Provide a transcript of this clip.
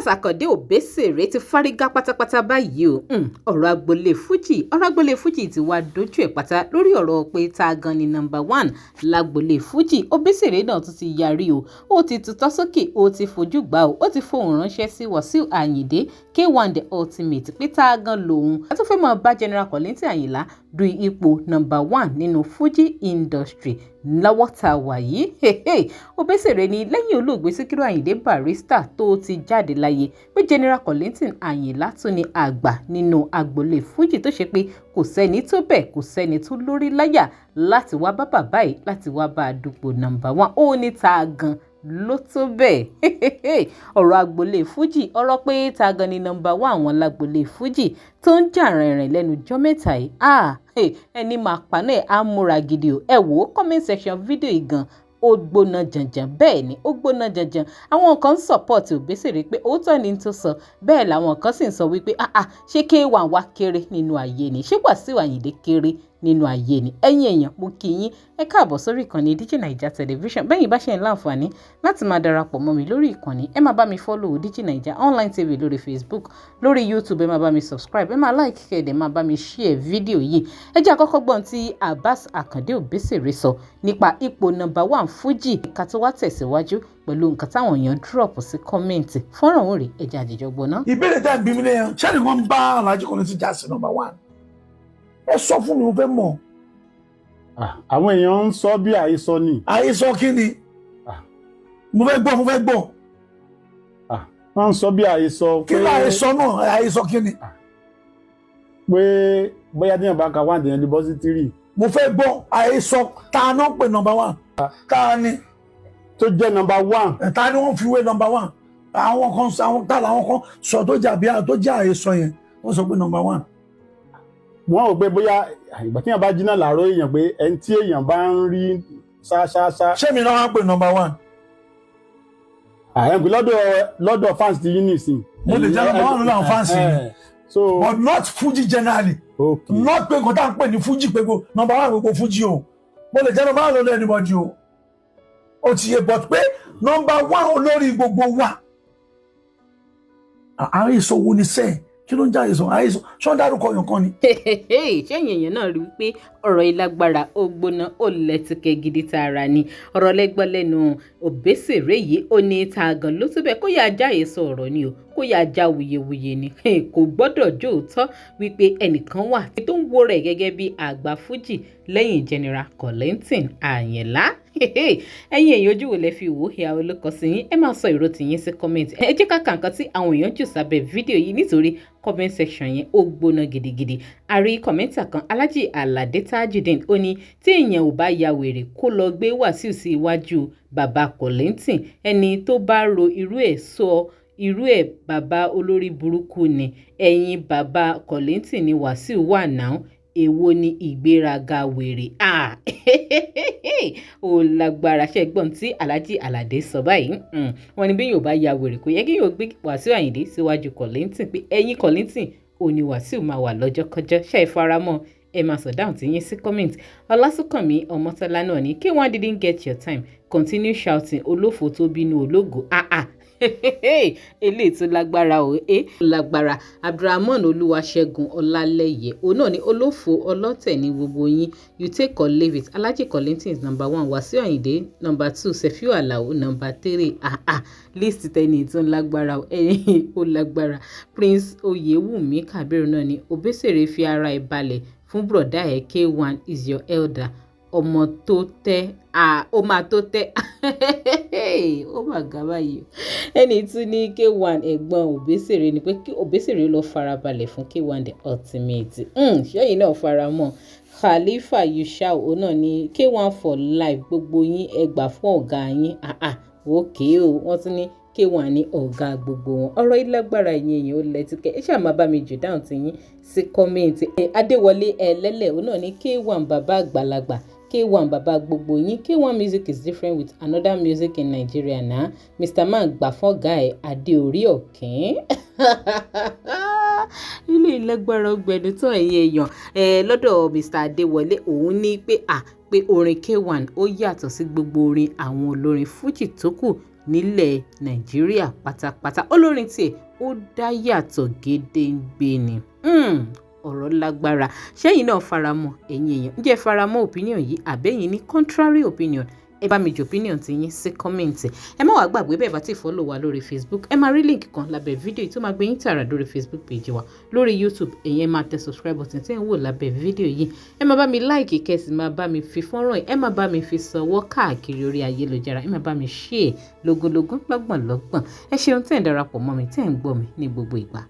Abbas Akande Obesere ti fárígá pátápátá báyìí o. Ọ̀rọ̀ agboolé Fuji ti wá dojú ẹ̀ pátá lórí ọ̀rọ̀ pé ta gan ni number 1 lágboolé Fuji. Obesere náà tún ti yarí o. Ó ti tutọ́ sókè, ó ti fojú gbà o. Ó ti fohùn ránṣẹ́ sí Wasiu Ayinde K1 the ultimate pé ta gan lòun. A tún fẹ́ mọ̀ bá General Kollington Ayinla du ipò number 1 nínú Fuji industry lọ́wọ́ tá wà yìí. Obesere ní lẹ́yìn olóògbé Síkírù Ayinde Barrister tó ti jáde láyé pé General Kollington Ayinla tún ní àgbà nínú agboolé Fuji tó ṣe pé kò sẹ́ni tó bẹ̀ kò sẹ́ni tó lórí láyà láti wá bá bàbá yìí láti wá bá a dupò number 1. Ó ní ta gan ló tó bẹ́ẹ̀. Ọ̀rọ̀ agboolé Fuji, ọ̀rọ̀ pé ta gan ni number 1 àwọn lágboolé Fuji tó ń jà rìnrìn lẹ́nu jọ́ mẹ́ta yìí. Ẹni máa pa náà á múra gidi o. Ẹ wò ó comment section fídíò yìí gan ó gbóná jànjàn, bẹ́ẹ̀ ni ó gbóná jànjàn. Àwọn kan ń support Obesere pé òótọ́ ni tó sọ, bẹ́ẹ̀ làwọn kan sì ń sọ wípé ṣé K1 wá kéré nínú ayé ni, ṣé Wasiu Ayinde kéré nínú ayé ni. Ẹ̀yin èèyàn, mo kí yín ẹ káàbọ̀ sórí ìkànnì DIGINAIJA television. Bẹ́yìn bá ṣe ń láǹfààní láti máa darapọ̀ mọ́ mi lórí ìkànnì, ẹ máa bá mi follow DIGINAIJA online TV lórí Facebook, lórí YouTube, ẹ máa bá mi subscribe, ẹ máa like kẹ́ẹ̀dẹ̀ máa bá mi share fídíò yìí. Ẹ jẹ́ àkọ́kọ́ gbọ́n tí Abbas Akande Obesere sọ nípa ipò number 1 Fuji ká tó wá tẹ̀síwájú pẹ̀lú nǹkan táwọn èèyàn drop sí kọ́mẹ́ǹtì. Fọ́nrán òun rè ẹ jẹ́ àjẹjọ́ gbọ́ná. Ìbéèrè tẹ́ bí mi lẹ́yìn ṣé nìkan bá Alhaji Kollington já sí number 1? Ẹ sọ fún mi, mo fẹ́ mọ̀. Àwọn èèyàn ń sọ bí àhesọ ni. Àhesọ kí ni? Mo fẹ́ gbọ́. Wọ́n ń sọ bí àhesọ. Kí ni àhesọ náà? Àhesọ kí ni? Pé bóyá díẹ̀ bá ka 1 dèyàn lè bọ́ sí 3. Mo fẹ́ gbọ́ àhesọ ta náà pè number 1. Ta ni? Tó jẹ́ number 1. Ta ni wọ́n fi wé number 1? Àwọn kan sọ tó jẹ́ àhesọ yẹn, wọ́n sọ pé number 1. Wọ́n ò pé bóyá ìgbà tí èèyàn bá jiná làárọ̀ èèyàn pé ẹni tí èèyàn bá ń rí ṣáṣáṣá. Ṣé mi náà wá pè number 1? Àyẹ̀ pé lọ́dọ̀ fans ti yín nìsín. Mo lè jẹ́ number 1 lọ́dọ̀ àwọn fans yìí. So but not Fuji generally. Okay. Not pé kò tá ń pè ní Fuji pé kò number 1 gbogbo Fuji o. Mo lè jẹ́ number 1 lọ́dọ̀ anybody o. Ó ti yé but pé number 1 olórí gbogbo wa. Àhesọ wo ni sẹ́ẹ̀? Kí ló ń já àhesọ? Àhesọ ṣọ́ dárúkọ yàn kan ni. Ṣẹ́yìn èèyàn náà rí wípé ọ̀rọ̀ ìlágbára ó gbóná ó lẹ́tìkẹ́ gidi tààrà ni. Ọ̀rọ̀ lẹ́gbọ́n lẹ́nu Obesere yìí ó ní ta gan ló tó bẹ́ẹ̀ kó yá já àhesọ ọ̀rọ̀ ni o, kó yá já wuyewuye ni. Kò gbọ́dọ̀ jó òótọ́ wípé ẹnìkan wà tó ń wo rẹ̀ gẹ́gẹ́ bí àgbà Fuji lẹ́yìn General Kollington Ayinla. Ẹ̀yin èèyàn ojú wo lẹ fi wò ìyá olókọ sí yín, ẹ máa sọ èrò tiyín sí comment. Ẹ jẹ́ ká kà nǹkan tí àwọn èèyàn jù sábẹ́ fídíò yìí nítorí comment section yẹn ó gbóná gidigidi. A rí kọ̀mẹ́ntà kan Alhaji Alade Tajudeen ó ní tí èèyàn ò bá ya wèrè kó lọ gbé Wasiu sí iwájú bàbá Kollington, ẹni tó bá ro irú ẹ̀ bàbá olórí burúkú ni. Ẹ̀yìn bàbá Kollington ni Wasiu wà náà, èwo ni ìgbéraga wèrè. Ó lágbára ṣẹ́gbọ́n tí Alhaji Alade sọ báyìí. Wọ́n ní bí yóò bá ya wèrè kò yẹ kí yóò gbé Wasiu Ayinde síwájú Kollington pé ẹ̀yìn Kollington ò ní Wasiu máa wà lọ́jọ́kọ́jọ́. Ṣé ẹ faramọ́? Ẹ máa sọ dáhùn tí yín sí comment. Ọlásùnkànmí Ọmọ́tọ́lá náà ní K1 didn't get your time, continue shouting olófò tó bínú ológo. Eléyìí tó lágbára o. Lágbára. Abdulrahman Olúwaṣẹ́gun Ọlálẹ́yẹ òun náà ní olófò ọlọ́tẹ̀ ní gbogbo yín, you take or leave it. Alhaji Kollington is number 1, Wasiu Ayinde number 2, Sefiu Alao number 3. List tẹ́ni tó lágbára o. Ó lágbára. Prince Oyewumi Kabiru náà ní Obesere fi ara ẹ̀ balẹ̀ fún brọ̀dá ẹ̀ K1 is your elder. Ọmọ tó tẹ́ ó máa tó tẹ́. Ó mà ga báyìí. Ẹni tún ní K1 ẹ̀gbọ́n Obesere ni pé kí Obesere lọ farabalẹ̀ fún K1 the ultimate. Ṣẹ́yìn náà faramọ́. Khalifa Yushau òun náà ní K1 for life, gbogbo yín ẹ gbà fún ọ̀gá yín. Okay o, wọ́n tún ní K1 ní ọ̀gá gbogbo wọn. Ọ̀rọ̀ ìlágbára ẹ̀yin èèyàn ó lẹ́tìkẹ́. Ẹ ṣáà máa bá mi jù dáhùn tí yín sí kọ́mẹ́ǹtì. Adéwọlé Ẹlẹ́lẹ̀ òun náà ní K1 bàbá àgbàlagbà, K1 bàbá gbogbo yín. K1 music is different with another music in Nigeria na. Mr. Man gbà fún ọ̀gá ẹ̀ Adéorí Ọ̀kín. Ilé ìlágbára ọgbẹ̀ni tó ẹ̀yin èèyàn. Lọ́dọ̀ Mr. Adéwọlé òun ní pé orin K1 ó yàtọ̀ sí gbogbo orin àwọn olórin Fuji tó kù nílẹ̀ Nàìjíríà pátápátá. Olórin tiẹ̀ ó dá yàtọ̀ gédéǹgbé ni. Ọ̀rọ̀ lágbára. Ṣẹ́yìn náà faramọ́ ẹ̀yin èèyàn? Ǹjẹ́ faramọ́ opinion yìí àbẹ́yìn ní contrary opinion? Ẹ bá mi jù opinion ti yín sí kọ́mẹ̀ǹtì. Ẹ má wàá gbàgbé bẹ́ẹ̀ bá ti follow wa lórí Facebook. Ẹ máa rí link kan lábẹ́ fídíò tó máa gbé yín tààrà lórí Facebook page wa. Lórí YouTube ẹ̀yin máa tẹ subscribe button tí ẹ̀ ń wò lábẹ́ fídíò yìí. Ẹ máa bá mi like kẹ́sì máa bá mi fi fọ́nrán yìí. Ẹ máa bá mi fi sọwọ́ káàkiri orí ayélujára. Ẹ máa bá mi share lógúnlógún lọ́gbọ̀nlọ́gbọ̀n. Ẹ ṣeun tẹ́ ẹ̀ ń darapọ̀ mọ́ mi tẹ́ ẹ̀ ń gbọ́ mi ní gbogbo ìgbà.